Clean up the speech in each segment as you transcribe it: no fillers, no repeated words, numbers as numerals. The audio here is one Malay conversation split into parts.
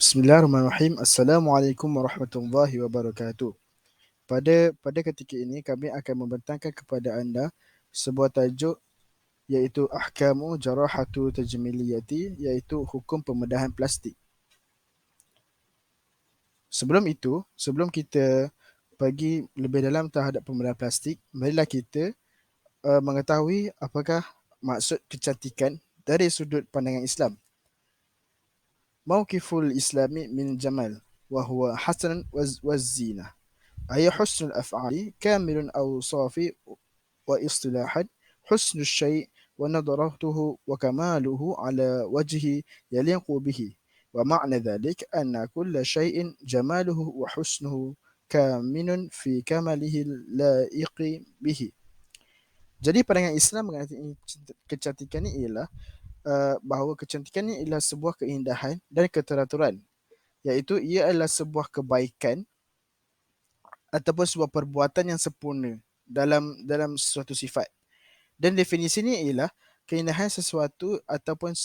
Bismillahirrahmanirrahim. Assalamualaikum warahmatullahi wabarakatuh. Pada ketika ini kami akan membentangkan kepada anda sebuah tajuk iaitu Ahkamu Jarahatu Tajmiliyati, iaitu hukum pembedahan plastik. Sebelum kita pergi lebih dalam terhadap pembedahan plastik, marilah kita mengetahui apakah maksud kecantikan dari sudut pandangan Islam. Mauqiful Islami min Jamal wa huwa hasan waz-zina. أي حسن الأفعال كامل الأوصاف واصطلاحا حسن الشيء ونظرته وكماله على وجه يليق به، ومعنى ذلك أن كل شيء جماله وحسنه كامن في كماله اللائق به. Jadi pandangan Islam mengenai kecantikan ini ialah bahawa kecantikan ini ialah sebuah keindahan dan keteraturan, iaitu ia adalah sebuah kebaikan ataupun sebuah perbuatan yang sempurna dalam suatu sifat. Dan definisi ini ialah keindahan sesuatu ataupun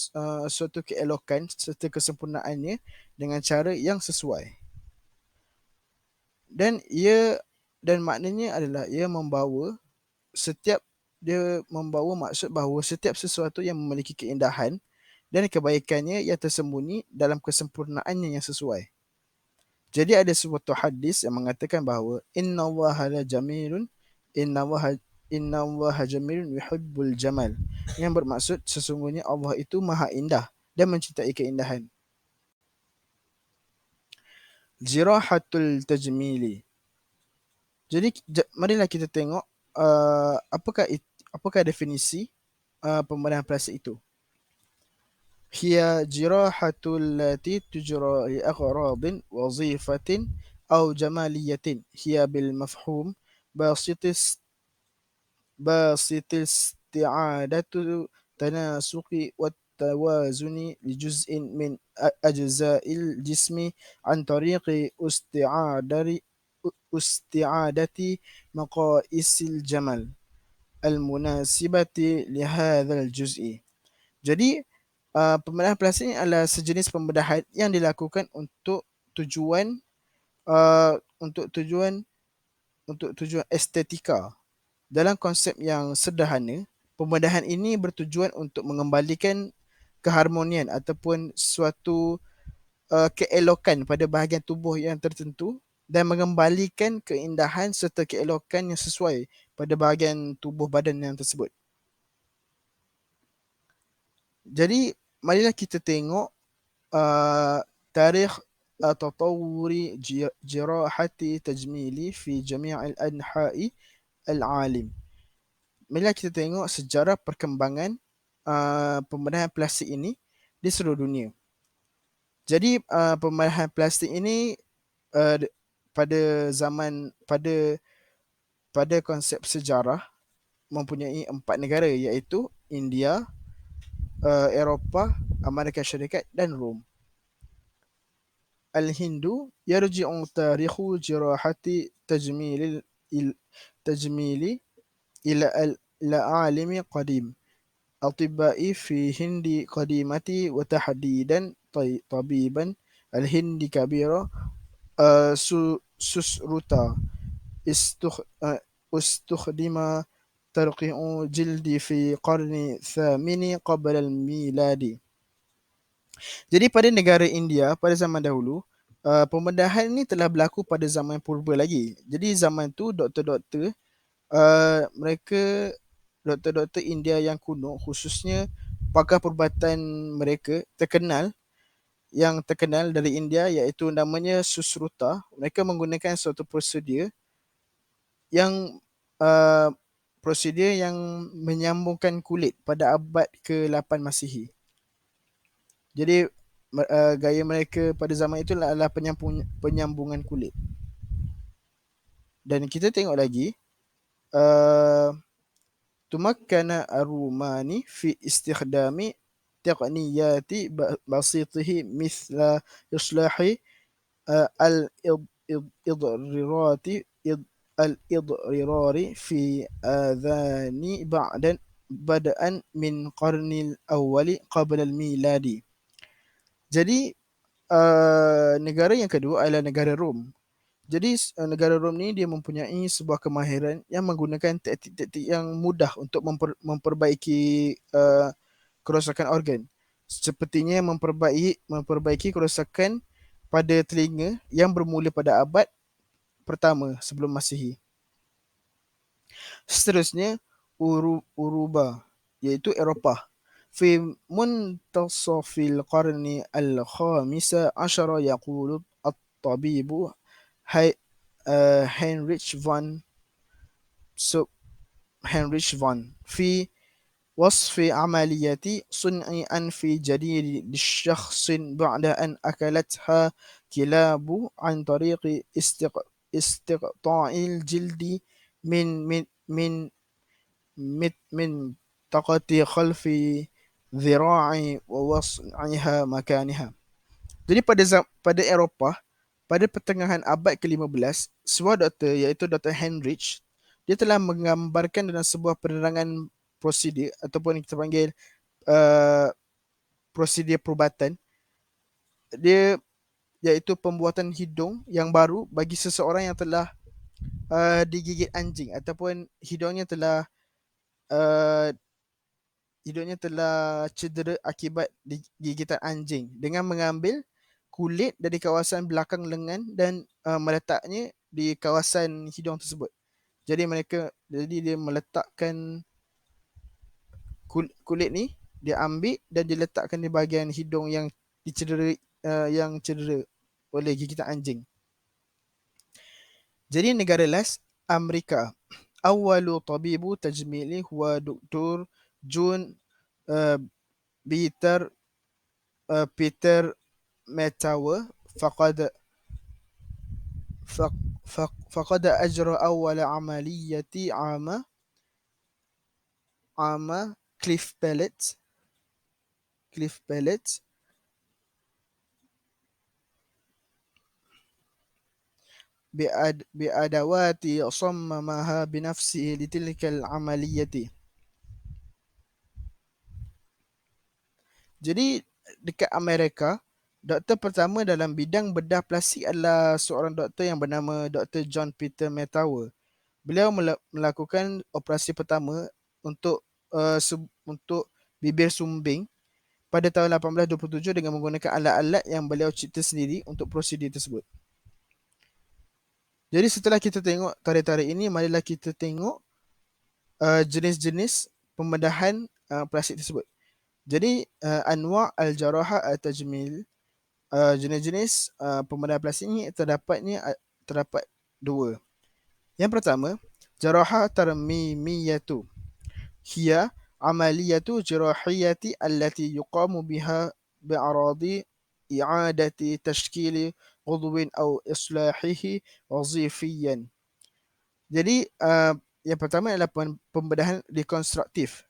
suatu keelokan serta kesempurnaannya dengan cara yang sesuai. Dan maknanya adalah dia membawa maksud bahawa setiap sesuatu yang memiliki keindahan dan kebaikannya yang tersembunyi dalam kesempurnaannya yang sesuai. Jadi ada suatu hadis yang mengatakan bahawa innallaha la jamilun innallaha jamilun yuhibbul jamal, yang bermaksud sesungguhnya Allah itu maha indah dan mencintai keindahan. Jirahatul tajmili. Jadi marilah kita tengok apakah definisi pembedahan plastik itu. Hiya jirahatul lati tujra li aghrabin wazifatin aw jamaliyatin hiya bil mafhum basitis isti'adatu tanasuqi wat tawazuni li juz'in min ajza'il jismi an tariqi isti'adati maqaisil jamal al munasibati li hadzal juz'i. Jadi pembedahan plastik ini adalah sejenis pembedahan yang dilakukan untuk tujuan estetika. Dalam konsep yang sederhana, pembedahan ini bertujuan untuk mengembalikan keharmonian ataupun suatu keelokan pada bahagian tubuh yang tertentu dan mengembalikan keindahan serta keelokan yang sesuai pada bahagian tubuh badan yang tersebut. Jadi marilah kita tengok tarikh tatawuri jirahati tajmili fi jami' al-anha'i al-alim. Marilah kita tengok sejarah perkembangan pembedahan plastik ini di seluruh dunia. Jadi pembedahan plastik ini pada konsep sejarah mempunyai 4 negara, iaitu India, Eropah, Amerika Syarikat dan Rom. Al-Hindu yarji'u tarikhu jirahati tajmili ila alimi qadim أطبائي في هند قديمة وتحديدا طبيبا الهند كبيرة سسرتا استخدم ترقيع جلد في قرن الثامن قبل الميلاد. Jadi pada negara India pada zaman dahulu, pembedahan ini telah berlaku pada zaman purba lagi. Jadi zaman tu doktor-doktor doktor-doktor India yang kuno, khususnya pakar perubatan mereka yang terkenal dari India, iaitu namanya Susruta. Mereka menggunakan suatu prosedur yang menyambungkan kulit pada abad ke-8 Masihi. Jadi gaya mereka pada zaman itu adalah penyambungan kulit. Dan kita tengok lagi تمكن الرومان في استخدام تقنيات بسيطه مثل إصلاح الإضرار في آذان بدءا من قرن الأول قبل الميلاد. Jadi negara yang kedua adalah negara Rom. Jadi negara Rom ni dia mempunyai sebuah kemahiran yang menggunakan taktik-taktik yang mudah untuk memperbaiki kerosakan organ. Sepertinya memperbaiki kerosakan pada telinga yang bermula pada abad pertama sebelum Masihi. Seterusnya Uruba iaitu Eropah. في منتصف القرن الخامس عشر يقول الطبيب هنريش فان هنريش فان في وصف عملية صنع أنف جديد للشخص بعد أن أكلتها كلاب عن طريق استقطاع الجلد من منطقة خلف ذراع ووضعها مكانها. Jadi pada Eropah, pada pertengahan abad ke-15, sebuah doktor iaitu Dr. Heinrich, dia telah menggambarkan dalam sebuah penerangan prosedur ataupun kita panggil uh, prosedur perubatan, dia iaitu pembuatan hidung yang baru bagi seseorang yang telah digigit anjing ataupun uh, hidungnya telah cedera akibat gigitan anjing dengan mengambil kulit dari kawasan belakang lengan dan meletaknya di kawasan hidung tersebut. Jadi dia meletakkan kulit ni, dia ambil dan diletakkan di bahagian hidung yang cedera oleh gigitan anjing. Jadi negara last Amerika. Awalu tabibu tajmili huwa Dr. John بيتر بيتر ميتاور فقد أجرى أول عملية عام كليف بيلت بأدوات صممها بنفسه لتلك العملية. Jadi dekat Amerika, doktor pertama dalam bidang bedah plastik adalah seorang doktor yang bernama Dr. John Peter Metower. Beliau melakukan operasi pertama untuk untuk bibir sumbing pada tahun 1827 dengan menggunakan alat-alat yang beliau cipta sendiri untuk prosedur tersebut. Jadi setelah kita tengok tarikh-tarikh ini, marilah kita tengok jenis-jenis pembedahan plastik tersebut. Jadi anwa' al-jarahah al-tajmil, jenis-jenis pembedahan plastik ini terdapat dua. Yang pertama, jarahah tarmimiyatu. Hiya amaliyatu jarahiyati allati yuqamu biha bi'aradi i'adati tashkili udwin aw islahihi wazifiyan. Jadi yang pertama adalah pembedahan rekonstruktif.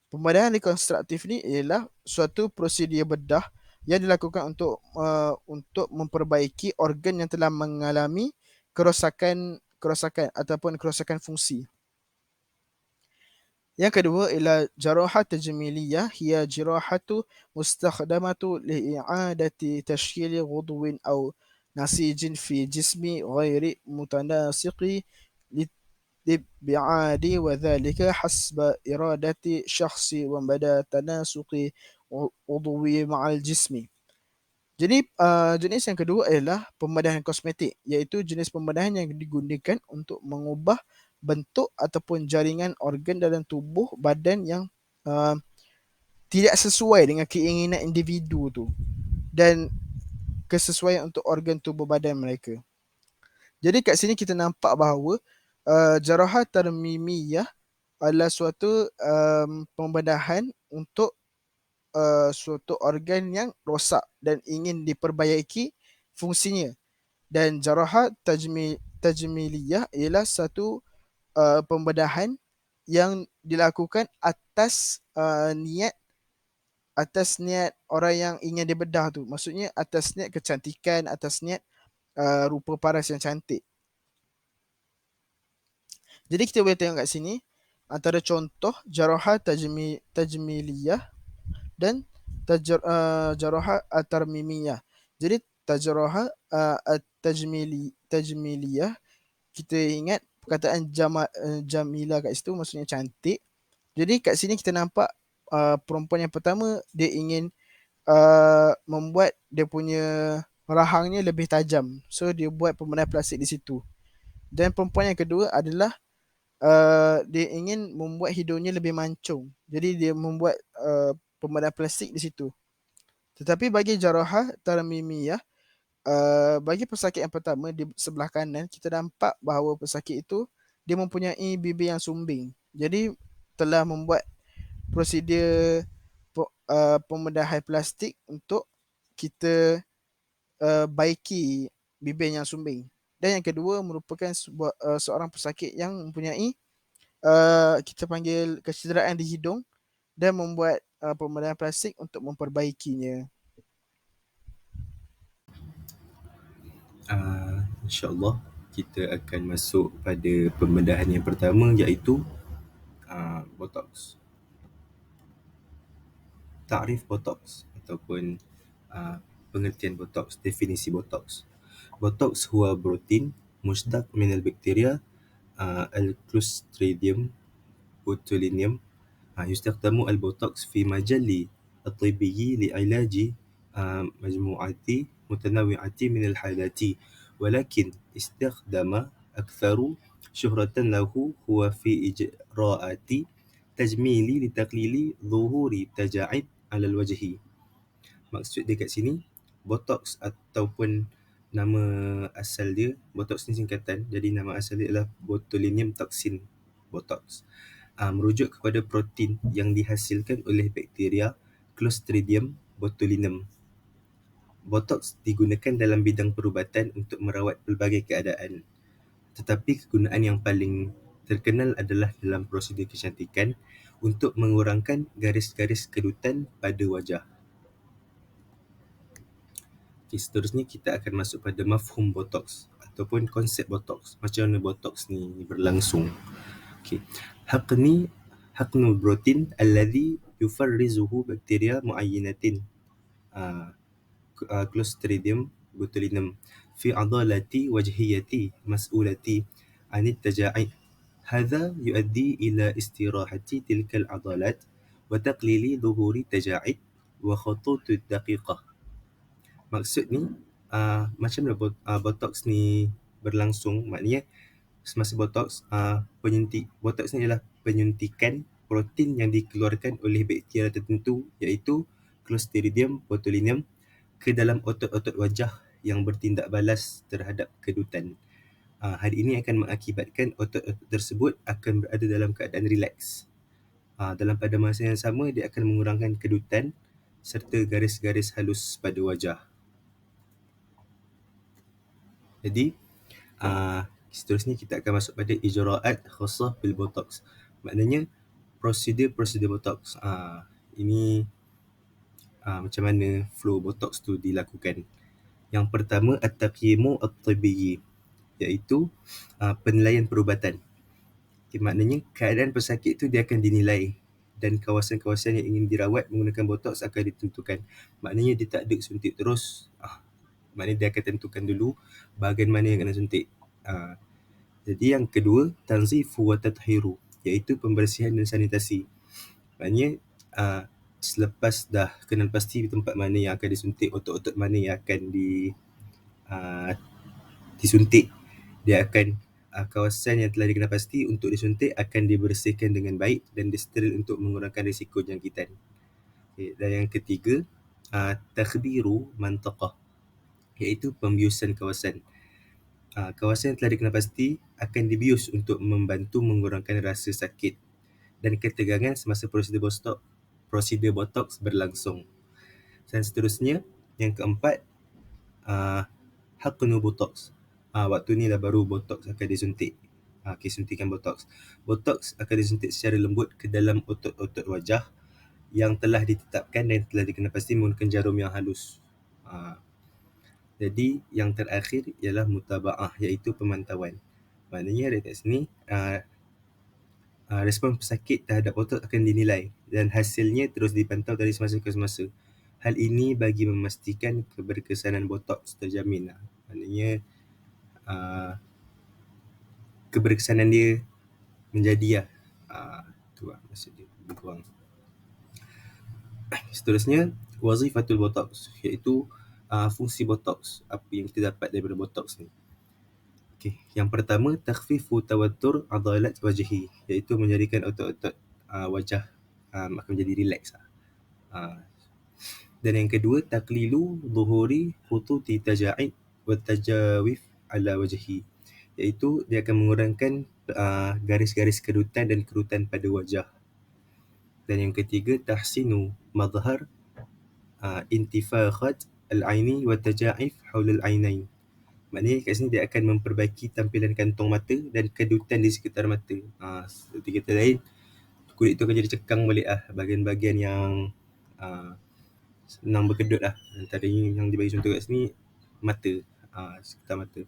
Pembedahan rekonstruktif ni ialah suatu prosedur bedah yang dilakukan untuk memperbaiki organ yang telah mengalami kerosakan ataupun kerosakan fungsi. Yang kedua ialah jarahah tajmiliyah, hiya jirahatu mustakhdamatu li'adati tashkil ghudwin aw nasijin fi jismi ghairi mutanasiqi للابعاد وذلك حسب إرادة شخص ومدى تناسق عضوي مع الجسم. Jadi jenis yang kedua adalah pembedahan kosmetik, iaitu jenis pembedahan yang digunakan untuk mengubah bentuk ataupun jaringan organ dalam tubuh badan yang tidak sesuai dengan keinginan individu tu dan kesesuaian untuk organ tubuh badan mereka. Jadi kat sini kita nampak bahawa jarahah tarmimiyah adalah suatu pembedahan untuk suatu organ yang rosak dan ingin diperbaiki fungsinya. Dan jarahah tajmiliyah ialah satu pembedahan yang dilakukan atas niat orang yang ingin dibedah tu. Maksudnya atas niat kecantikan, atas niat rupa paras yang cantik. Jadi kita boleh tengok kat sini antara contoh jarahah tajmiliyah dan jarahah tarmimiyah. Jadi tajraha tajmiliyah, kita ingat perkataan jamila kat situ maksudnya cantik. Jadi kat sini kita nampak perempuan yang pertama dia ingin membuat dia punya rahangnya lebih tajam. So dia buat pembedahan plastik di situ. Dan perempuan yang kedua adalah dia ingin membuat hidungnya lebih mancung. Jadi dia membuat pembedahan plastik di situ. Tetapi bagi jarahah tarmimiyah, bagi pesakit yang pertama di sebelah kanan, kita nampak bahawa pesakit itu dia mempunyai bibir yang sumbing. Jadi telah membuat prosedur pembedahan plastik untuk kita baiki bibir yang sumbing. Dan yang kedua merupakan seorang pesakit yang mempunyai kita panggil kecederaan di hidung dan membuat pembedahan plastik untuk memperbaikinya. InsyaAllah kita akan masuk pada pembedahan yang pertama, iaitu Botox. Takrif Botox ataupun pengertian Botox, definisi Botox. Botox huwa protein mushtaq min al-bakteria al-Clostridium botulinum. يستخدم البوتوكس في مجال الطبي لعلاج مجموعة متنوعة من الحالات، ولكن استخدام أكثر شهرة له هو في إجراءات تجميل لتقليل ظهور تجاعيد على الوجه. Maksud dia kat sini, Botox ataupun nama asal dia, Botox ni singkatan, jadi nama asal dia adalah botulinum toxin Botox. Merujuk kepada protein yang dihasilkan oleh bakteria Clostridium botulinum. Botox digunakan dalam bidang perubatan untuk merawat pelbagai keadaan. Tetapi kegunaan yang paling terkenal adalah dalam prosedur kecantikan untuk mengurangkan garis-garis kedutan pada wajah. Okay, seterusnya kita akan masuk pada mafhum Botox ataupun konsep Botox. Macam mana Botox ni berlangsung. Okay. حقن البروتين الذي يفرزه بكتيريا معينة كلوستريديوم بوتولينم في عضلات وجهية مسؤولة عن التجاعيد. هذا يؤدي إلى استراحة تلك العضلات وتقليل ظهور تجاعيد وخطوط دقيقة. Maksud ni macam mana Botox ni berlangsung, maknanya semasa Botox, Botox ni adalah penyuntikan protein yang dikeluarkan oleh bakteria tertentu, iaitu Clostridium botulinum, ke dalam otot-otot wajah yang bertindak balas terhadap kedutan. Hal ini akan mengakibatkan otot-otot tersebut akan berada dalam keadaan rileks. Dalam pada masa yang sama, dia akan mengurangkan kedutan serta garis-garis halus pada wajah. Jadi, seterusnya kita akan masuk pada ijra'at khassah bil Botox. Maknanya prosedur-prosedur Botox. Ini macam mana flow Botox tu dilakukan. Yang pertama, at-taqyimu at-tibbi, iaitu penilaian perubatan. Okay, maknanya keadaan pesakit tu dia akan dinilai dan kawasan-kawasan yang ingin dirawat menggunakan Botox akan ditentukan. Maknanya dia tak ada suntik terus. Maknanya dia akan tentukan dulu bahagian mana yang kena suntik. Jadi yang kedua, tanzifu wa tathiru, iaitu pembersihan dan sanitasi. Maknanya selepas dah kenal pasti tempat mana yang akan disuntik, otot-otot mana yang akan disuntik, dia akan kawasan yang telah dikenal pasti untuk disuntik akan dibersihkan dengan baik dan disteril untuk mengurangkan risiko jangkitan. Okay. Dan yang ketiga, takhbiru mantaqah, iaitu pembiusan kawasan. Kawasan yang telah dikenal pasti akan dibius untuk membantu mengurangkan rasa sakit dan ketegangan semasa prosedur Botox berlangsung. Dan seterusnya, yang keempat, haqnu Botox. Waktu ni lah baru Botox akan disuntik. Suntikan Botox. Botox akan disuntik secara lembut ke dalam otot-otot wajah yang telah ditetapkan dan telah dikenal pasti menggunakan jarum yang halus. Jadi yang terakhir ialah mutaba'ah, iaitu pemantauan. Maknanya dekat sini respon pesakit terhadap Botox akan dinilai dan hasilnya terus dipantau dari semasa ke semasa. Hal ini bagi memastikan keberkesanan botoks terjamin. Maknanya keberkesanan dia menjadi tu maksud dia berkurang. Seterusnya, wazifatul botoks, iaitu fungsi botoks, apa yang kita dapat daripada botoks ni. Okay. Yang pertama, takhfifu tawattur adalat wajhi, iaitu menjadikan otot-otot wajah akan menjadi relax. Dan yang kedua, taqlilu zuhuri khututi taja'id wa tajawif ala wajhi, iaitu dia akan mengurangkan garis-garis kerutan dan kerutan pada wajah. Dan yang ketiga, tahsinu mazhar intifakhat al-aini wa taja'if haula al-ainain. Maknanya kat sini dia akan memperbaiki tampilan kantong mata dan kedutan di sekitar mata. Seperti kata lain, kulit tu akan jadi cekang balik bahagian-bahagian yang senang berkedut Antaranya yang dibagi contoh kat sini, mata, sekitar mata.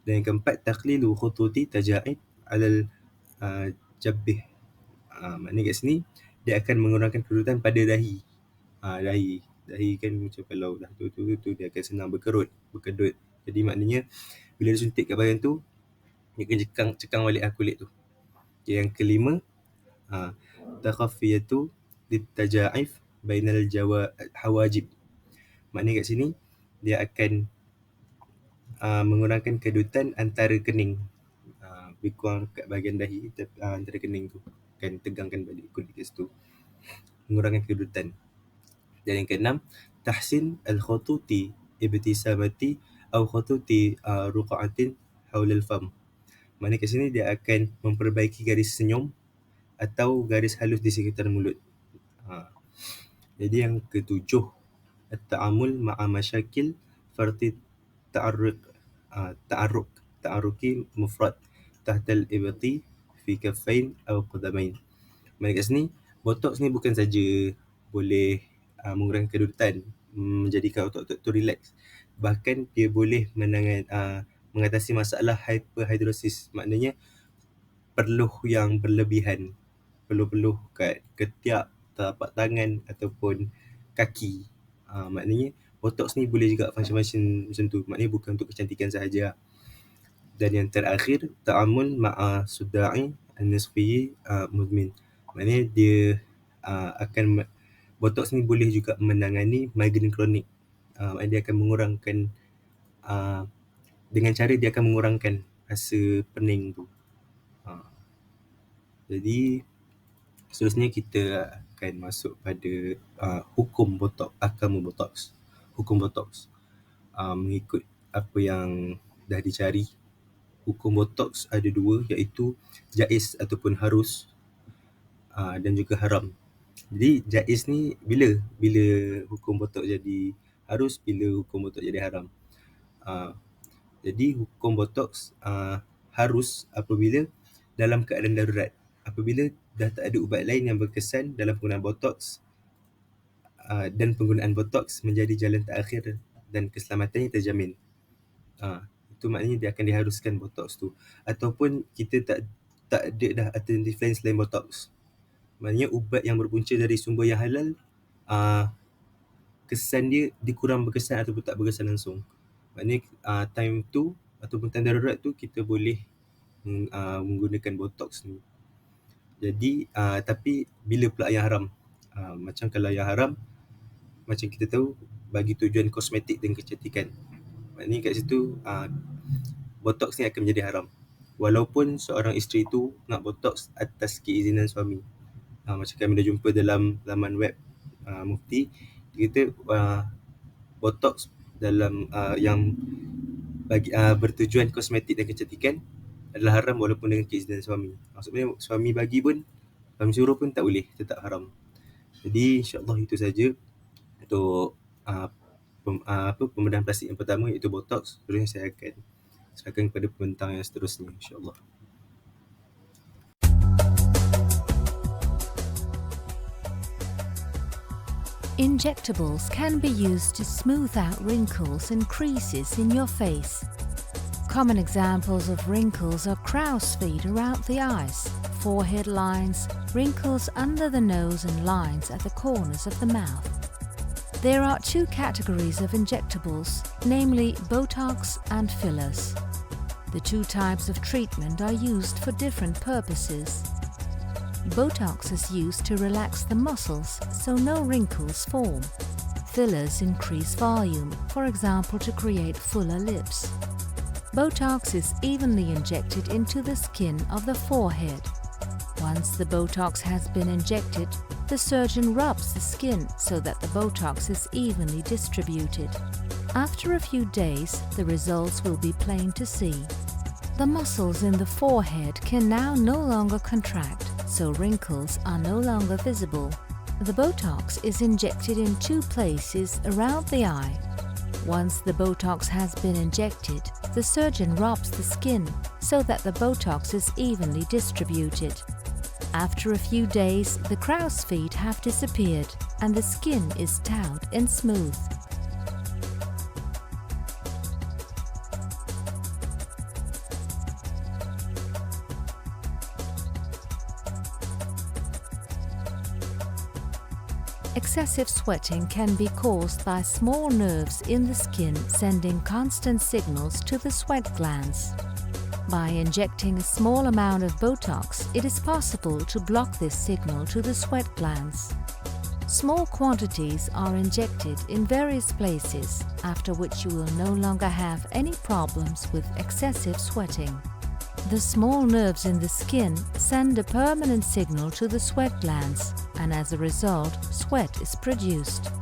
Dan yang keempat, taqlilu khututi taja'id alal jabbih. Maknanya kat sini dia akan mengurangkan kerutan pada dahi. Dahi kan macam kalau dah tu dia akan senang berkedut. Jadi maknanya bila dia suntik kat bahagian tu, dia akan cekang balik kulit tu. Okay, yang kelima, takhafiyatu litaja'if bainal hawajib. Maknanya kat sini dia akan mengurangkan kedutan antara kening. Lebih kurang kat bahagian dahi, antara kening tu akan tegangkan balik kulit kat situ, mengurangkan kedutan. Dan yang keenam, tahsin al-khututi ibtisamati atau khututi ruqa'atin haulal fam. Maknanya kat sini dia akan memperbaiki garis senyum atau garis halus di sekitar mulut. Jadi yang ketujuh, at-ta'amul ma'a masyakil farti ta'arruki mufrad tahtal ibti fi kaffain atau qadamain. Maknanya kat sini, botoks ni bukan saja boleh mengurangkan kedutan, menjadikan otot-otot tu relax. Bahkan dia boleh mengatasi masalah hyperhidrosis. Maknanya peluh yang berlebihan, peluh-peluh kat ketiak, telapak tangan ataupun kaki. Maknanya botoks ni boleh juga function macam tu. Maknanya bukan untuk kecantikan sahaja. Dan yang terakhir, ta'amul ma'a suda'i an-nisfi muzmin. Maknanya dia botoks ni boleh juga menangani migraine kronik. Dia akan mengurangkan, dengan cara dia akan mengurangkan rasa pening tu. Jadi seterusnya kita akan masuk pada hukum botoks, ahkamu botoks. Hukum botoks mengikut apa yang dah dicari. Hukum botoks ada dua, iaitu jaiz ataupun harus, dan juga haram. Jadi jaiz ni bila hukum botoks jadi harus, bila hukum botoks jadi haram. Jadi hukum botoks harus apabila dalam keadaan darurat, apabila dah tak ada ubat lain yang berkesan dalam penggunaan botoks, dan penggunaan botoks menjadi jalan terakhir dan keselamatannya terjamin. Itu maknanya dia akan diharuskan botoks tu. Ataupun kita tak ada dah alternatif lain selain botoks. Maknanya ubat yang berpunca dari sumber yang halal, kesan dia dikurang berkesan ataupun tak berkesan langsung. Maknanya time tu ataupun time darurat tu kita boleh menggunakan botoks ni. Jadi tapi bila pula yang haram? Macam kalau yang haram, macam kita tahu, bagi tujuan kosmetik dan kecantikan. Maknanya kat situ botoks ni akan menjadi haram. Walaupun seorang isteri tu nak botoks atas keizinan suami. Macam kami dah jumpa dalam laman web Mufti, dia kata botoks dalam yang bagi bertujuan kosmetik dan kecantikan adalah haram walaupun dengan keizinan suami. Maksudnya suami bagi pun, suami suruh pun tak boleh, tetap haram. Jadi insya-Allah itu saja untuk pembedahan plastik yang pertama, iaitu botoks. Seterusnya saya akan serahkan kepada pembentang yang seterusnya, insya-Allah. Injectables can be used to smooth out wrinkles and creases in your face. Common examples of wrinkles are crow's feet around the eyes, forehead lines, wrinkles under the nose and lines at the corners of the mouth. There are two categories of injectables, namely Botox and fillers. The two types of treatment are used for different purposes. Botox is used to relax the muscles so no wrinkles form. Fillers increase volume, for example to create fuller lips. Botox is evenly injected into the skin of the forehead. Once the Botox has been injected, the surgeon rubs the skin so that the Botox is evenly distributed. After a few days, the results will be plain to see. The muscles in the forehead can now no longer contract, so wrinkles are no longer visible. The Botox is injected in two places around the eye. Once the Botox has been injected, the surgeon rubs the skin so that the Botox is evenly distributed. After a few days, the crow's feet have disappeared and the skin is taut and smooth. Excessive sweating can be caused by small nerves in the skin sending constant signals to the sweat glands. By injecting a small amount of Botox, it is possible to block this signal to the sweat glands. Small quantities are injected in various places, after which you will no longer have any problems with excessive sweating. The small nerves in the skin send a permanent signal to the sweat glands, and as a result, sweat is produced.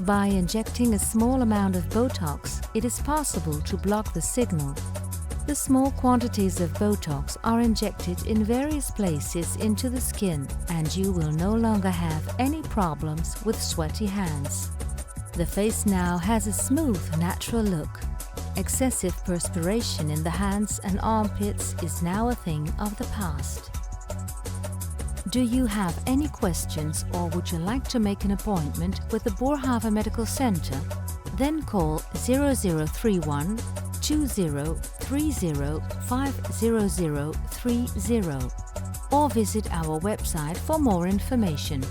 By injecting a small amount of Botox, it is possible to block the signal. The small quantities of Botox are injected in various places into the skin, and you will no longer have any problems with sweaty hands. The face now has a smooth, natural look. Excessive perspiration in the hands and armpits is now a thing of the past. Do you have any questions or would you like to make an appointment with the Boerhaave Medical Center? Then call 0031 2030 50030 or visit our website for more information.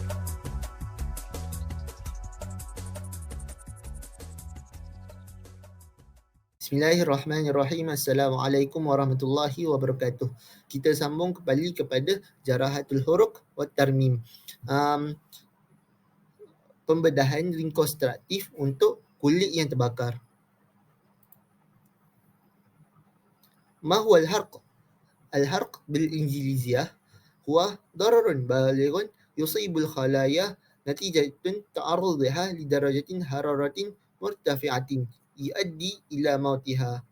Bismillahirrahmanirrahim. Assalamualaikum warahmatullahi wabarakatuh. Kita sambung kembali kepada Jarahatul Huruq wa Tarmim. Pembedahan rekonstruktif untuk kulit yang terbakar. ما هو الحرق؟ الحرق بالإنجليزية هو ضرر بالغ يصيب الخلايا نتيجة تعرضها لدرجة حرارة مرتفعة يؤدي إلى موتها.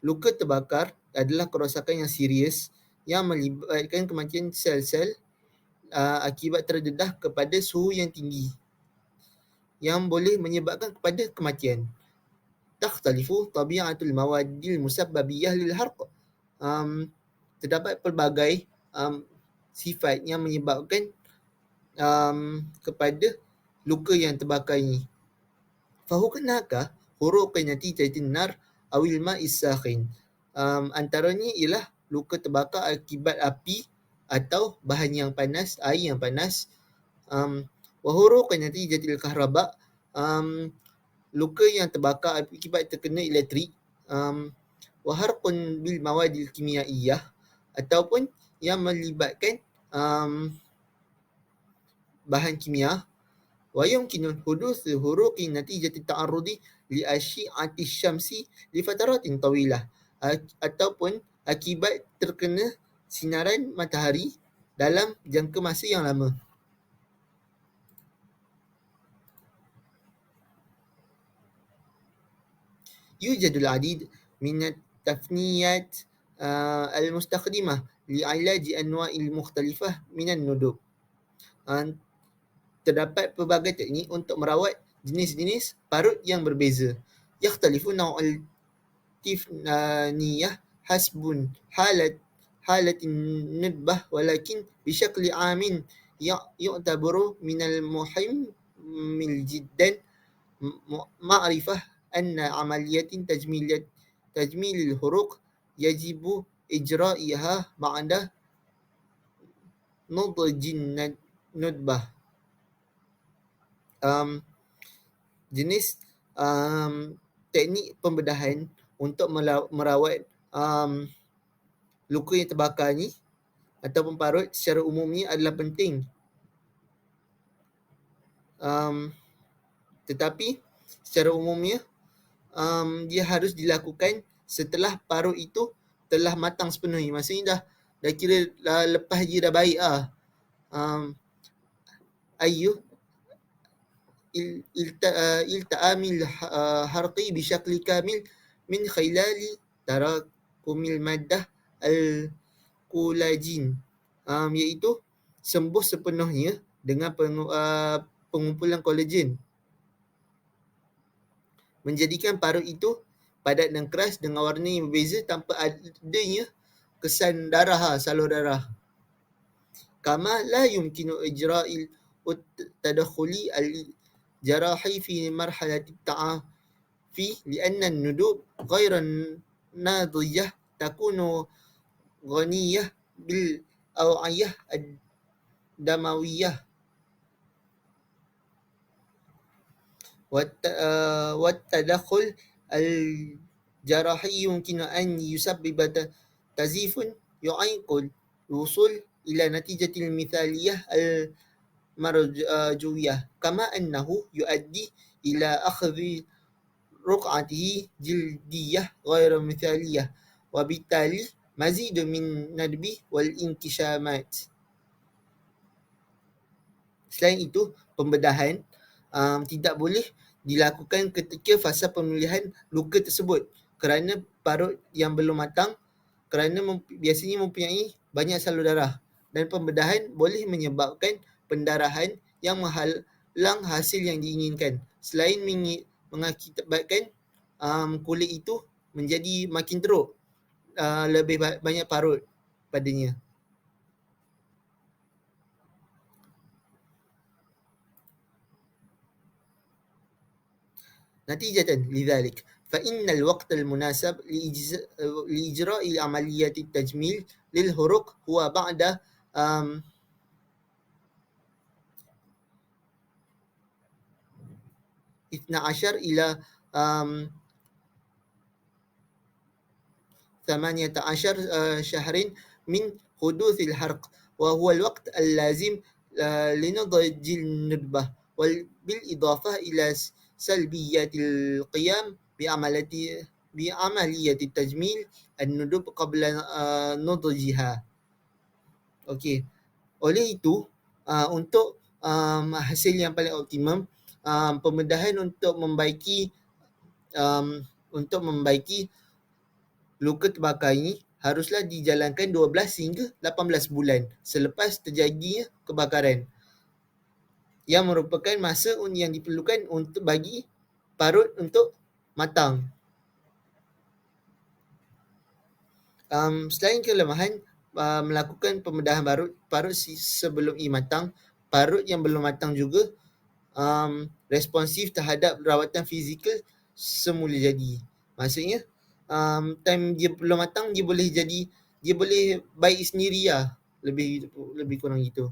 Luka terbakar adalah kerosakan yang serius yang melibatkan kematian sel-sel akibat terdedah kepada suhu yang tinggi yang boleh menyebabkan kepada kematian. تختلف طبيعة المواد المسببية للحرق. Terdapat pelbagai sifat yang menyebabkan kepada luka yang terbakar ini. فهناك حروق نتيجة النار أو الماء الساخن. Antaranya ialah luka terbakar akibat api atau bahan yang panas, air yang panas. وحروق نتيجة الكهرباء. Luka yang terbakar akibat terkena elektrik. Waharqun bil mawadil kimiaiyah, ataupun yang melibatkan bahan kimia. Wa yumkinu huduthu huruqi natijati ta'arrudi li asyi'ati syamsi li fataratin tawilah, ataupun akibat terkena sinaran matahari dalam jangka masa yang lama. يوجد العديد من التفنيات المستخدمة لعلاج أنواع مختلفة من الندب. Terdapat pelbagai teknik untuk merawat jenis-jenis parut yang berbeza. يختلف نوع التفنية حسب حالة الندبة، ولكن بشكل عام يعتبر من المهم جدا معرفة أن عملية تجميل الحروق يجب إجرائها بعد نضج الندبة. jenis teknik pembedahan untuk merawat luka yang terbakar ni ataupun parut secara umumnya adalah penting. Tetapi secara umumnya dia harus dilakukan setelah parut itu telah matang sepenuhnya. Maksudnya dah kira lepas dia dah baik lah. Ilta'amil harqi bisyakli kamil min khilali tarakumil maddah al-kulajin, iaitu sembuh sepenuhnya dengan pengumpulan kolagen, menjadikan parut itu padat dan keras dengan warna yang berbeza tanpa adanya kesan darah, salur darah. Kama la yumkinu ijra'il tadakhuli al-jarahi fi marhalati ta'afi lianna an-nudub ghayra nadiyah takunu ghaniyah bil aw'iyah ad-damawiyah والتدخل الجراحي يمكن أن يسبب تزييف يعيق الوصول إلى نتيجة المثالية المرجوية كما أنه يؤدي إلى أخذ رقعته جلدية غير مثالية وبالتالي مزيد من ندب والانكشامات. Selain itu, pembedahan tidak boleh dilakukan ketika fasa pemulihan luka tersebut kerana parut yang belum matang kerana biasanya mempunyai banyak salur darah, dan pembedahan boleh menyebabkan pendarahan yang menghalang hasil yang diinginkan selain mengakibatkan kulit itu menjadi makin teruk, lebih banyak parut padanya. نتيجة لذلك فإن الوقت المناسب لإجراء عملية التجميل للهروق هو بعد 12 إلى 18 شهر من حدوث الحرق، وهو الوقت اللازم لنضج الندبة، بالإضافة إلى سلبيات القيام بعملية التجميل الندب قبل نضجها. Okey. Oleh itu, untuk hasil yang paling optimum, pembedahan untuk membaiki luka terbakar ini haruslah dijalankan 12 hingga 18 bulan selepas terjadinya kebakaran, yang merupakan masa yang diperlukan untuk bagi parut untuk matang. Selain kelemahan melakukan pembedahan parut sebelum ia matang, parut yang belum matang juga responsif terhadap rawatan fizikal semula jadi. Maksudnya time dia belum matang, dia boleh baik sendiri lah, lebih kurang gitu.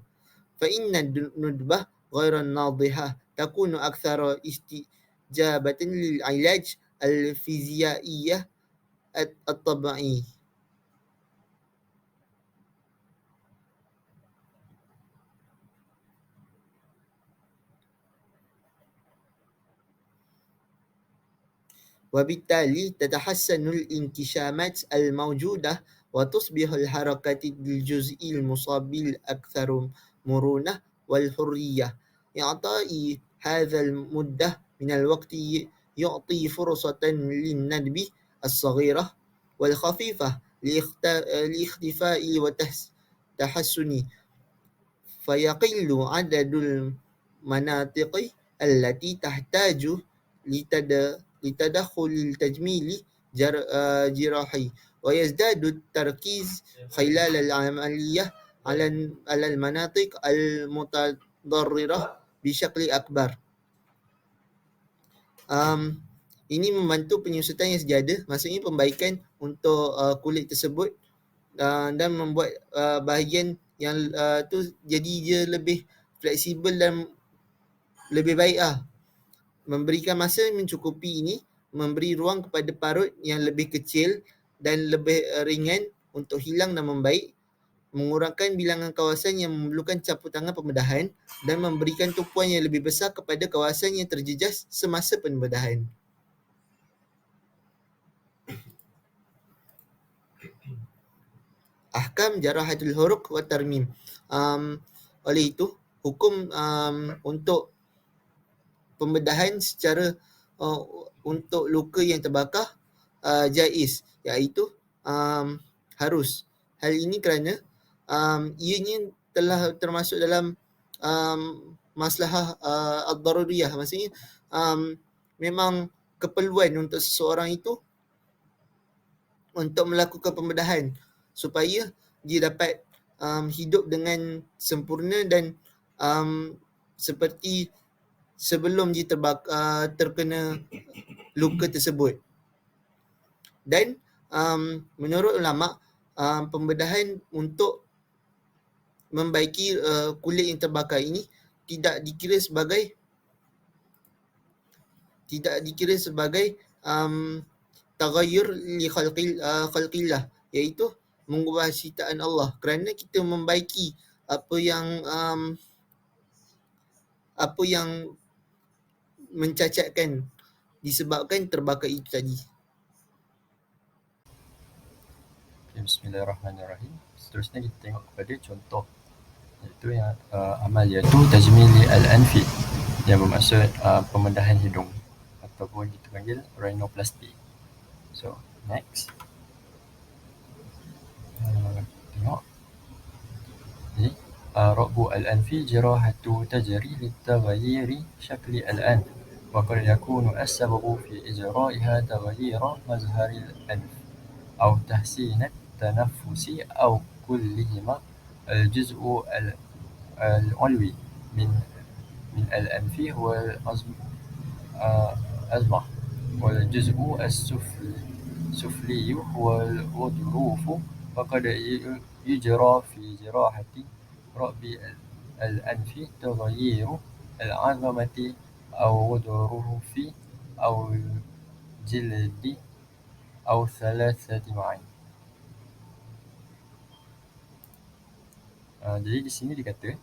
فإن الندبة غير الناضحة تكون أكثر استجابة للعلاج الفيزيائي الطبيعي. وبالتالي تتحسن الانكشامات الموجودة وتصبح الحركة الجزئي المصاب الأكثر مرونة والحرية. إعطاء هذا المدة من الوقت يعطي فرصة للندب الصغيرة والخفيفة لاختفاء وتحسن، فيقل عدد المناطق التي تحتاج لتدخل التجميل جراحي، ويزداد التركيز خلال العملية على المناطق المتضررة بشكل أكبر. Ini membantu penyusutan yang sejadah, maksudnya pembaikan untuk kulit tersebut, dan membuat bahagian yang tu jadi dia lebih fleksibel dan lebih baik memberikan masa mencukupi ini, memberi ruang kepada parut yang lebih kecil dan lebih ringan untuk hilang dan membaik, mengurangkan bilangan kawasan yang memerlukan campur tangan pembedahan dan memberikan tumpuan yang lebih besar kepada kawasan yang terjejas semasa pembedahan. Ahkam jarahatul huruq wa tarmim. Oleh itu, hukum untuk pembedahan secara untuk luka yang terbakar jaiz, iaitu harus. Hal ini kerana ianya telah termasuk dalam maslahah ad-daruriyah, maksudnya memang keperluan untuk seseorang itu untuk melakukan pembedahan supaya dia dapat hidup dengan sempurna dan seperti sebelum dia terkena luka tersebut. Dan menurut ulama, pembedahan untuk membaiki kulit yang terbakar ini tidak dikira sebagai taghayyur li khalqillah, iaitu mengubah ciptaan Allah, kerana kita membaiki apa yang mencacatkan disebabkan terbakar itu tadi. Bismillahirrahmanirrahim. Seterusnya kita tengok kepada contoh, iaitu yang amaliyatu tajmili al-anfi, yang bermaksud pembedahan hidung ataupun kita panggil rhinoplasty. So, next. Tengok. Jadi, Rabbu al-anfi jirahatu tajri litaghayyiri syakli al-anf wa qad yakunu as-sababu fi ijra'iha taghayyira mazhari al-anf aw tahsin at-tanaffusi aw kullihima al-juz'u al-ulwi min al-anfi huwa al-azmah wal juz'u as-sufli huwa al-ghudruf faqad yujra fi jirahati rabbi al-anfi taghayyiru al-'azamati aw ghudrufi aw jildi aw thalathati ma'an. Jadi di sini dikata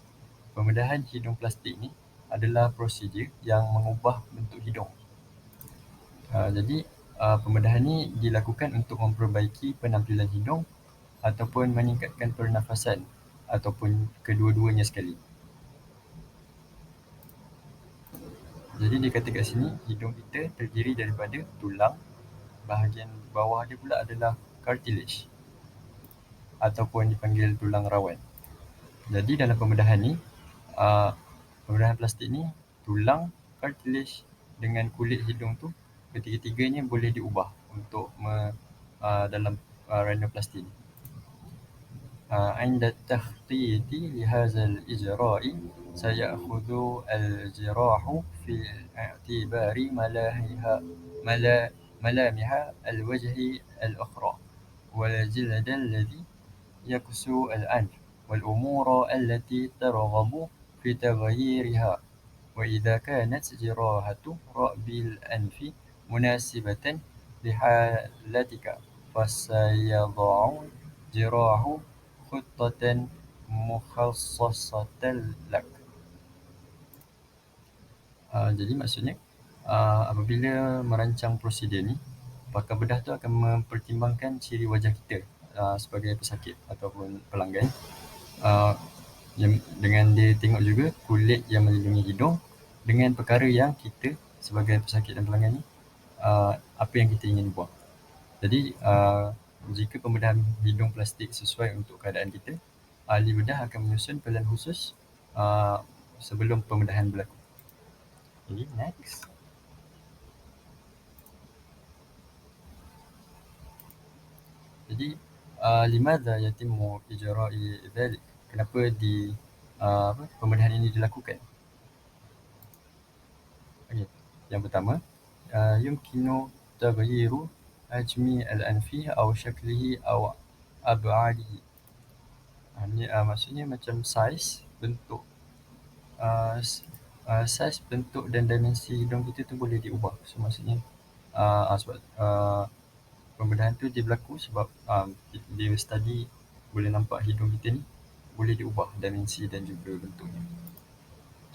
pembedahan hidung plastik ni adalah prosedur yang mengubah bentuk hidung. Jadi pembedahan ni dilakukan untuk memperbaiki penampilan hidung ataupun meningkatkan pernafasan ataupun kedua-duanya sekali. Jadi dia kata kat sini hidung kita terdiri daripada tulang, bahagian bawah dia pula adalah cartilage ataupun dipanggil tulang rawan. Jadi dalam pembedahan ni, pembedahan plastik ni, tulang, cartilage dengan kulit hidung tu ketiga-tiganya boleh diubah untuk dalam rhinoplasty ni. عند التخطيط لهذا الإجراء سيأخذ الجراح في الاعتبار ملامح الوجه الأخرى والجلد الذي يكسو الأنف والأمور التي ترغب في تغييرها. وإذا كانت جراحة رأب الأنف مناسبة لحالتك فسيضع جراح خطة مخصصة لك. Jadi maksudnya apabila merancang prosedur ni, pakar bedah tu akan mempertimbangkan ciri wajah kita sebagai pesakit ataupun pelanggan, dengan dia tengok juga kulit yang melindungi hidung dengan perkara yang kita sebagai pesakit dan pelanggan ni apa yang kita ingin buat. Jadi jika pembedahan hidung plastik sesuai untuk keadaan kita, ahli bedah akan menyusun pilihan khusus sebelum pembedahan berlaku. Jadi next. Jadi limadha yatimmu ijra'i dhalik? Kenapa pembedahan ini dilakukan? Okay. Yang pertama, yumkinu taghyiru hajmi al-anfi aw shaklihi aw ab'adihi. Ini maksudnya macam saiz, bentuk saiz, bentuk dan dimensi hidung kita tu boleh diubah. So maksudnya sebab pembedahan tu dia berlaku sebab dia study boleh nampak hidung kita ni boleh diubah dimensi dan juga bentuknya.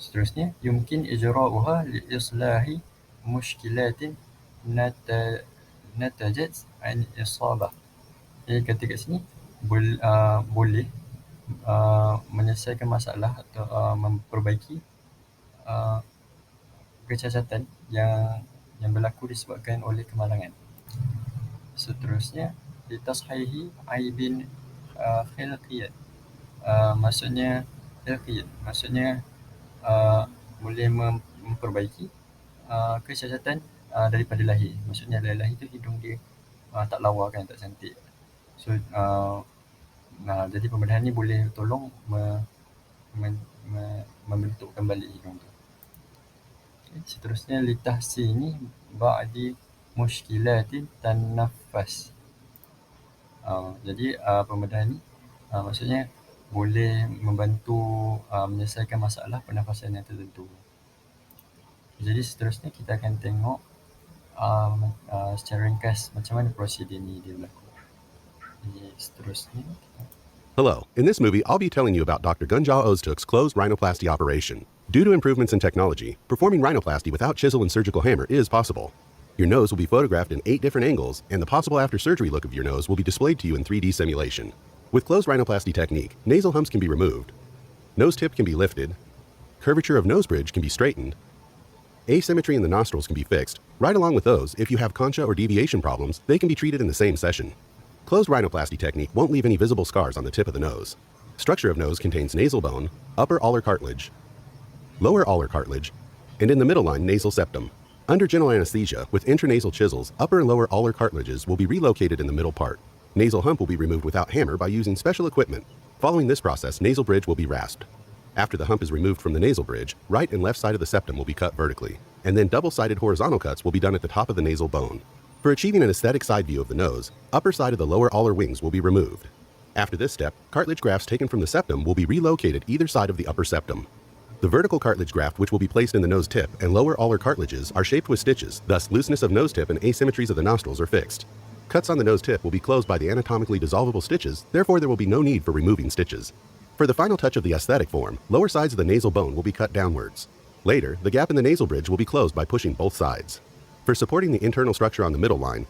Seterusnya, yumkin ijra'uha li-islahi mushkilatin natajat an isabah. Jadi kata kat sini boleh menyelesaikan masalah atau memperbaiki kecacatan yang berlaku disebabkan oleh kemalangan. Seterusnya, litashihi aibin khilqiyat. Maksudnya khilqiyat, maksudnya boleh memperbaiki kecacatan daripada lahir. Maksudnya dari lahir tu hidung dia tak lawa kan, tak cantik. So jadi pembedahan ni boleh tolong membentukkan balik hidung tu. Okay. Seterusnya litahsini ba'di mushkilatin tanaffas. Jadi pembedahan ni maksudnya boleh membantu menyelesaikan masalah pernafasan yang tertentu. Jadi seterusnya kita akan tengok secara ringkas macam mana prosedur ni dia berlaku. Jadi seterusnya Hello. In this movie, I'll be telling you about Dr. Gunjal Oztuk's closed rhinoplasty operation. Due to improvements in technology, performing rhinoplasty without chisel and surgical hammer is possible. Your nose will be photographed in 8 different angles, and the possible after-surgery look of your nose will be displayed to you in 3D simulation. With closed rhinoplasty technique, nasal humps can be removed, nose tip can be lifted, curvature of nose bridge can be straightened, asymmetry in the nostrils can be fixed. Right along with those, if you have concha or deviation problems, they can be treated in the same session. Closed rhinoplasty technique won't leave any visible scars on the tip of the nose. Structure of nose contains nasal bone, upper alar cartilage, lower alar cartilage, and in the middle line nasal septum. Under general anesthesia, with intranasal chisels, upper and lower alar cartilages will be relocated in the middle part. Nasal hump will be removed without hammer by using special equipment. Following this process, nasal bridge will be rasped. After the hump is removed from the nasal bridge, right and left side of the septum will be cut vertically, and then double-sided horizontal cuts will be done at the top of the nasal bone. For achieving an aesthetic side view of the nose, upper side of the lower alar wings will be removed. After this step, cartilage grafts taken from the septum will be relocated either side of the upper septum. The vertical cartilage graft which will be placed in the nose tip and lower alar cartilages are shaped with stitches, thus looseness of nose tip and asymmetries of the nostrils are fixed. Cuts on the nose tip will be closed by the anatomically dissolvable stitches, therefore there will be no need for removing stitches. For the final touch of the aesthetic form, lower sides of the nasal bone will be cut downwards. Later, the gap in the nasal bridge will be closed by pushing both sides. For supporting the internal structure on the middle line,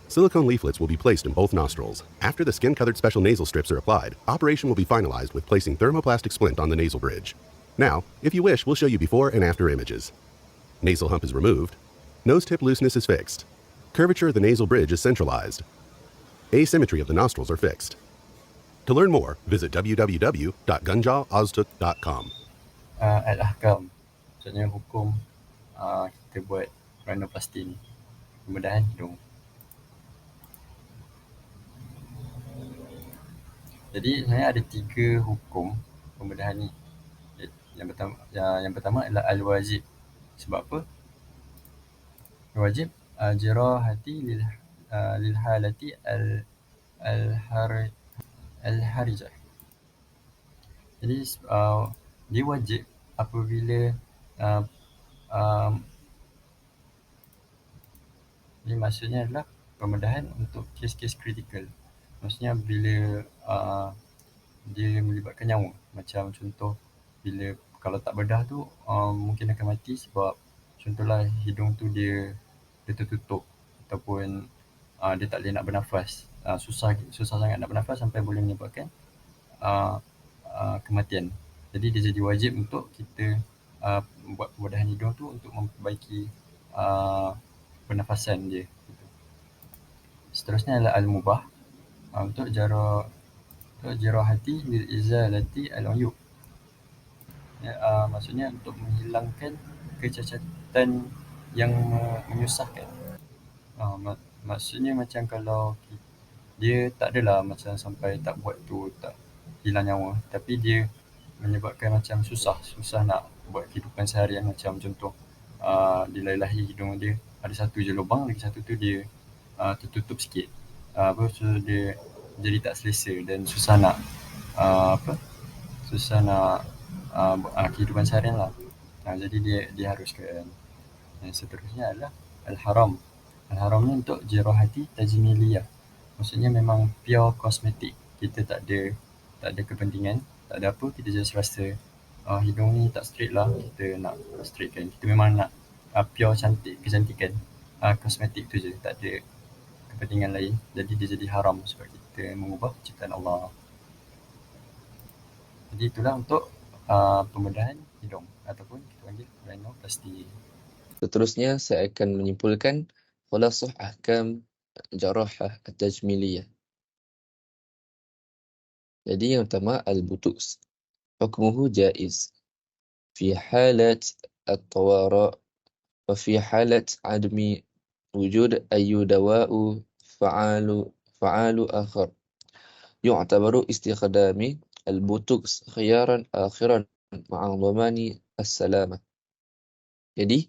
silicone leaflets will be placed in both nostrils. After the skin-colored special nasal strips are applied, operation will be finalized with placing thermoplastic splint on the nasal bridge. Now, if you wish, we'll show you before and after images. Nasal hump is removed. Nose tip looseness is fixed. Curvature of the nasal bridge is centralized. Asymmetry of the nostrils are fixed. To learn more, visit www.gunjaloztuk.com. Al-Ahkam, maksudnya hukum kita buat rhinoplasty ni, pembedahan hidung. Jadi sebenarnya ada 3 hukum pembedahan ni. Yang pertama adalah al-wajib. Sebab apa? Wajib jirahati lil halati al-harijah. Jadi dia wajib apabila ini maksudnya adalah pembedahan untuk kes-kes kritikal. Maksudnya bila dia melibatkan nyawa. Macam contoh bila kalau tak bedah tu mungkin akan mati sebab contohlah hidung tu dia tertutup ataupun dia tak boleh nak bernafas. Susah sangat nak bernafas sampai boleh menyebabkan kematian. Jadi dia jadi wajib untuk kita buat pembedahan hidung tu untuk memperbaiki pernafasan dia. Seterusnya adalah al-mubah untuk jirahati lil izalati al-uyub. Maksudnya untuk menghilangkan kecacatan yang menyusahkan. Maksudnya macam kalau dia tak adalah macam sampai tak buat tu tak hilang nyawa, tapi dia menyebabkan macam susah nak buat kehidupan seharian. Macam contoh di lahi hidung dia ada satu je lubang, lagi satu tu dia tertutup sikit. So dia jadi tak selesa dan susah nak kehidupan seharian lah. Jadi dia diharuskan. Yang seterusnya adalah al-haram. Al-haram ni untuk jirahati tajmiliyah. Maksudnya memang pure kosmetik. Kita tak ada kepentingan, tak ada apa, kita just rasa hidung ni tak straight lah, kita nak straightkan. Kita memang nak pure kecantikan, kosmetik tu je, tak ada kepentingan lain. Jadi dia jadi haram sebab kita mengubah ciptaan Allah. Jadi itulah untuk pembedahan hidung ataupun kita panggil rhinoplasty. Seterusnya saya akan menyimpulkan khulasah ahkam jarahah at-tajmiliyah. Jadi yang pertama al-butuks. Hukmuhu jaiz fi halat at-tawara wa fi halat admi wujud ayu dawa'u fa'alu akhar. Yu'tabaru istikhdami al-butuks khiyaran akhiran ma'a dhamani as-salamah. Jadi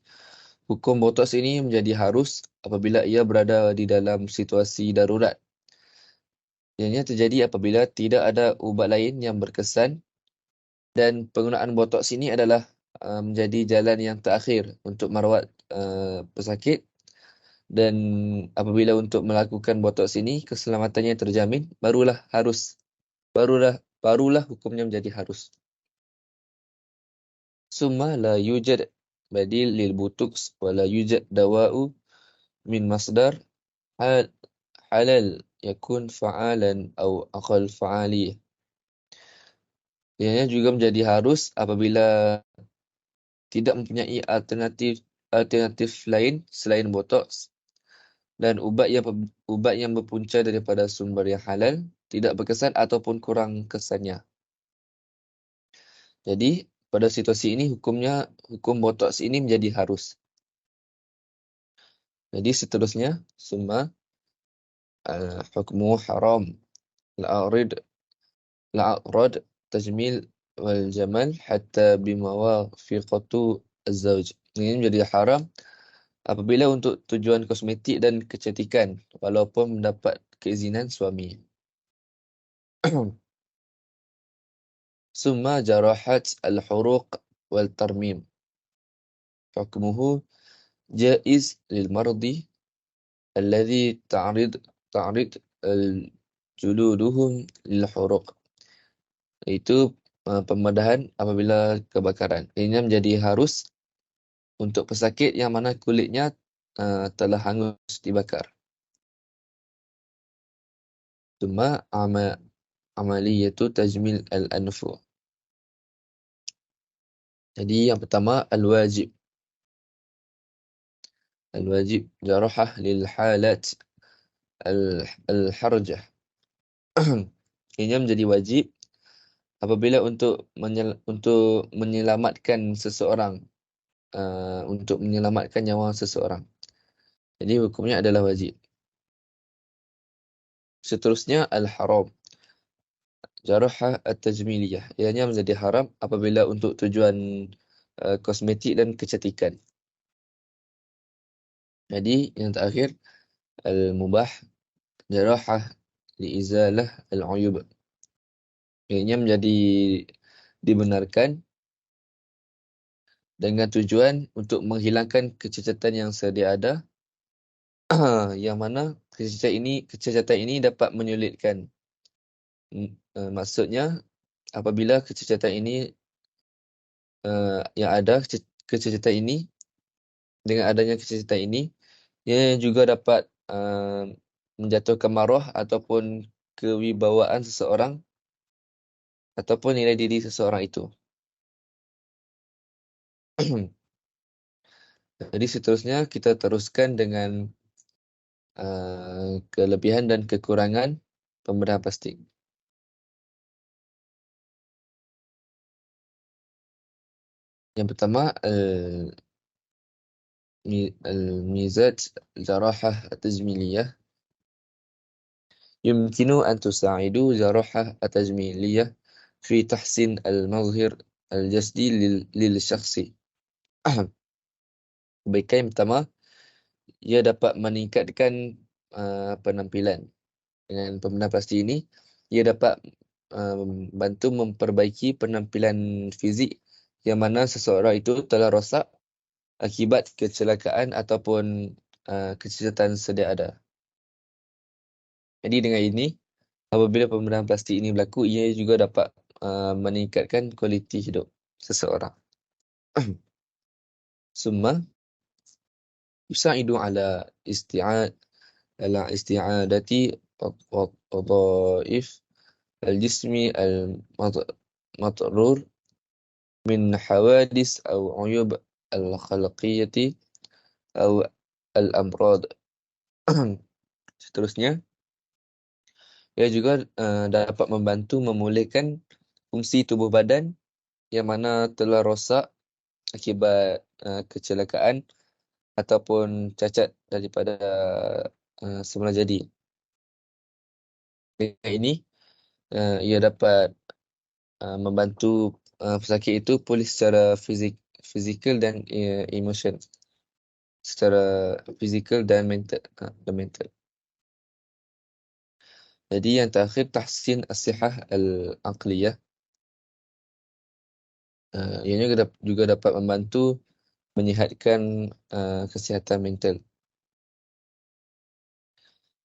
hukum botoks ini menjadi harus apabila ia berada di dalam situasi darurat. Ianya terjadi apabila tidak ada ubat lain yang berkesan dan penggunaan botoks ini adalah menjadi jalan yang terakhir untuk merawat pesakit, dan apabila untuk melakukan botoks ini keselamatannya terjamin, barulah hukumnya menjadi harus. Summa la yujad badil lil butuks wa la yujad dawa'u min masdar halal yakun fa'alan atau aqal fa'aliyah. Ianya juga menjadi harus apabila tidak mempunyai alternatif lain selain botoks, dan ubat yang berpunca daripada sumber yang halal, tidak berkesan ataupun kurang kesannya. Jadi pada situasi ini hukum botoks ini menjadi harus. Jadi seterusnya summa hukmu haram la'arad tajmil wal jamal hatta bimawafiqatu az-zawj. Ini menjadi haram apabila untuk tujuan kosmetik dan kecantikan walaupun mendapat keizinan suami. Summa jarahat al-huruq wal tarmim. Hukmuhu jaiz lil mardi alladhi ta'rid juluduhum lil huruq. Itu pembedahan apabila kebakaran. Ini menjadi harus untuk pesakit yang mana kulitnya telah hangus dibakar. Summa amaliyatu tajmil al-anfu. Jadi yang pertama al-wajib. Al-wajib jarahah lil halat al-harjah. Ini menjadi wajib apabila untuk menyelamatkan seseorang, untuk menyelamatkan nyawa seseorang. Jadi hukumnya adalah wajib. Seterusnya al-haram. Jarahah at-tajmiliyah. Ianya menjadi haram apabila untuk tujuan kosmetik dan kecantikan. Jadi yang terakhir al-mubah jarahah liizalah al-uyub. Ianya menjadi dibenarkan dengan tujuan untuk menghilangkan kecacatan yang sedia ada, yang mana kecacatan ini dapat menyulitkan. Maksudnya apabila kecacatan ini yang ada kecacatan ini, dengan adanya kecacatan ini, ia juga dapat menjatuhkan maruah ataupun kewibawaan seseorang ataupun nilai diri seseorang itu. Jadi seterusnya kita teruskan dengan kelebihan dan kekurangan pembedahan plastik. Yang pertama al-mizat jarahah at-tajmiliyah. Yumkinu an tusa'idu jarahah at-tajmiliyah fi tahsin al-mazhir al-jasdi lil shakhsi. Kebaikan yang pertama, ia dapat meningkatkan penampilan. Dengan pembedahan plastik ini, ia dapat bantu memperbaiki penampilan fizik yang mana seseorang itu telah rosak akibat kecelakaan ataupun kecacatan sedia ada. Jadi dengan ini, apabila pembedahan plastik ini berlaku, ia juga dapat meningkatkan kualiti hidup seseorang. Summa yusa'idu ala isti'adati wadhaif al-jismi al-matrur min hawadis atau uyub al-khalqiyyati atau al-amrad. Seterusnya, ia juga dapat membantu memulihkan fungsi tubuh badan yang mana telah rosak akibat kecelakaan ataupun cacat daripada semula jadi. Dengan ini, ia dapat membantu pesakit itu pulih secara fizikal dan emotion. Secara fizikal dan mental. Jadi yang terakhir, tahsin as-sihah al-aqliyah. Ianya juga dapat membantu menyihatkan kesihatan mental.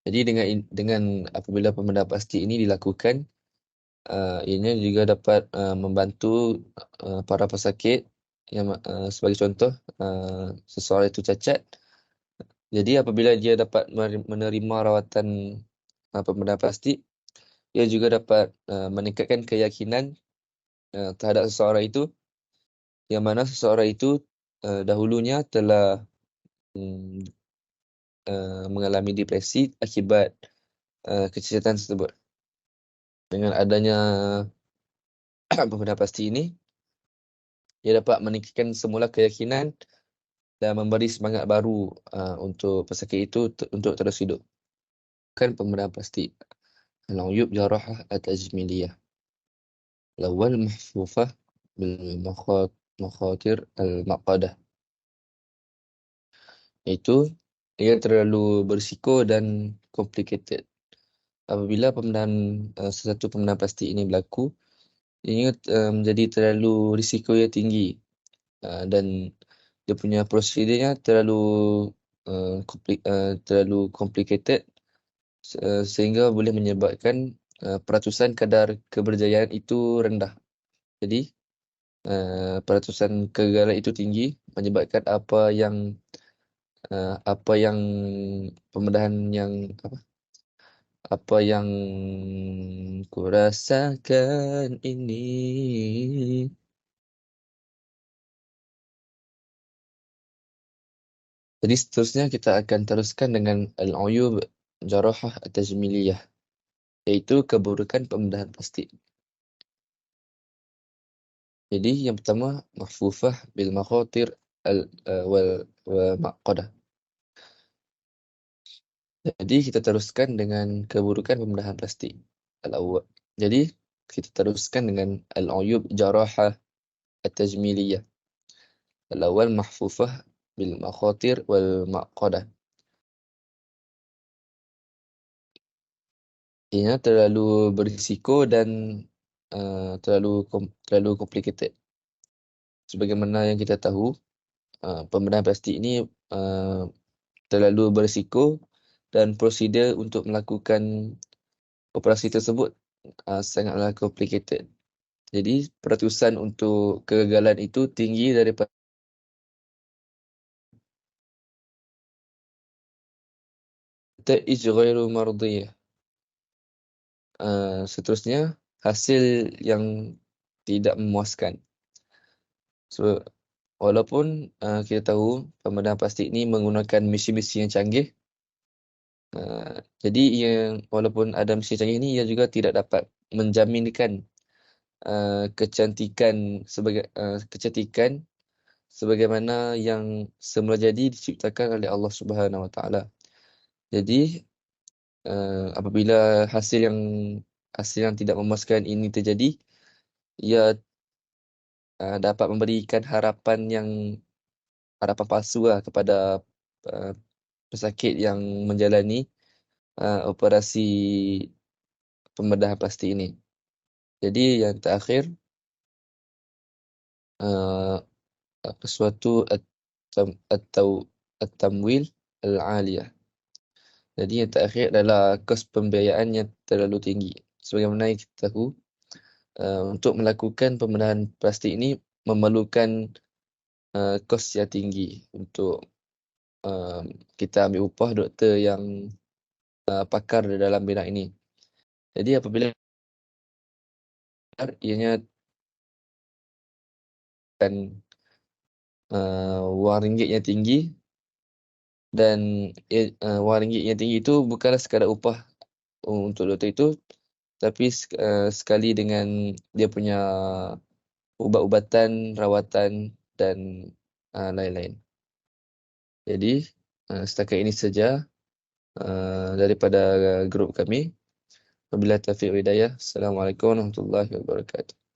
Jadi dengan apabila pembedahan plastik ini dilakukan, ianya juga dapat membantu para pesakit yang sebagai contoh, seseorang itu cacat. Jadi apabila dia dapat menerima rawatan pembedahan plastik, ia juga dapat meningkatkan keyakinan terhadap seseorang itu, yang mana seseorang itu dahulunya telah mengalami depresi akibat kecacatan tersebut. Dengan adanya pembedahan plastik ini, ia dapat meningkatkan semula keyakinan dan memberi semangat baru untuk pesakit itu untuk terus hidup. Bukan pembedahan plastik. Al-uyub jarahah at-tajmiliyah. Al-awwal mahfufah bil makhatir al-maqadah. Iaitu, ia terlalu berisiko dan complicated. Apabila sesuatu pembedahan plastik ini berlaku, ia menjadi terlalu risiko yang tinggi dan dia punya prosedurnya terlalu complicated sehingga boleh menyebabkan peratusan kadar keberjayaan itu rendah. Jadi peratusan kegagalan itu tinggi, menyebabkan apa yang pembedahan yang apa yang kurasakan ini. Jadi seterusnya kita akan teruskan dengan al-uyub jarahah at-tajmiliyah, iaitu keburukan pembedahan plastik. Jadi yang pertama, mahfufah bil makhatir wal maqadah. Jadi kita teruskan dengan keburukan pembedahan plastik. Al-awwal. Jadi kita teruskan dengan al-uyub jarahah at-tajmiliyah. Al-awwal mahfufah bil makhatir wal maqadah. Ia terlalu berisiko dan terlalu complicated. Sebagaimana yang kita tahu, pembedahan plastik ini terlalu berisiko dan prosedur untuk melakukan operasi tersebut sangatlah complicated. Jadi peratusan untuk kegagalan itu tinggi daripada nata'ij ghairu mardiyah. Seterusnya, hasil yang tidak memuaskan. So, walaupun kita tahu pembedahan plastik ini menggunakan mesin-mesin yang canggih, jadi walaupun ada mesin canggih ini, ia juga tidak dapat menjaminkan kecantikan sebagaimana yang semula jadi diciptakan oleh Allah Subhanahu Wa Taala. Jadi apabila hasil yang tidak memuaskan ini terjadi, ia dapat memberikan harapan palsu kepada pesakit yang menjalani operasi pembedahan plastik ini. Jadi yang terakhir, uh, sesuatu at-tamwil al-aliyah. Jadi yang terakhir adalah kos pembiayaan yang terlalu tinggi. Sebagaimana yang kita tahu, untuk melakukan pembenahan plastik ini memerlukan kos yang tinggi untuk kita ambil upah doktor yang pakar dalam bidang ini. Jadi apabila ianya akan wang ringgit yang tinggi, dan wang ringgit yang tinggi itu bukanlah sekadar upah untuk doktor itu, tapi sekali dengan dia punya ubat-ubatan, rawatan dan lain-lain. Jadi setakat ini saja daripada grup kami. Wabillahi taufiq wal hidayah. Assalamualaikum warahmatullahi wabarakatuh.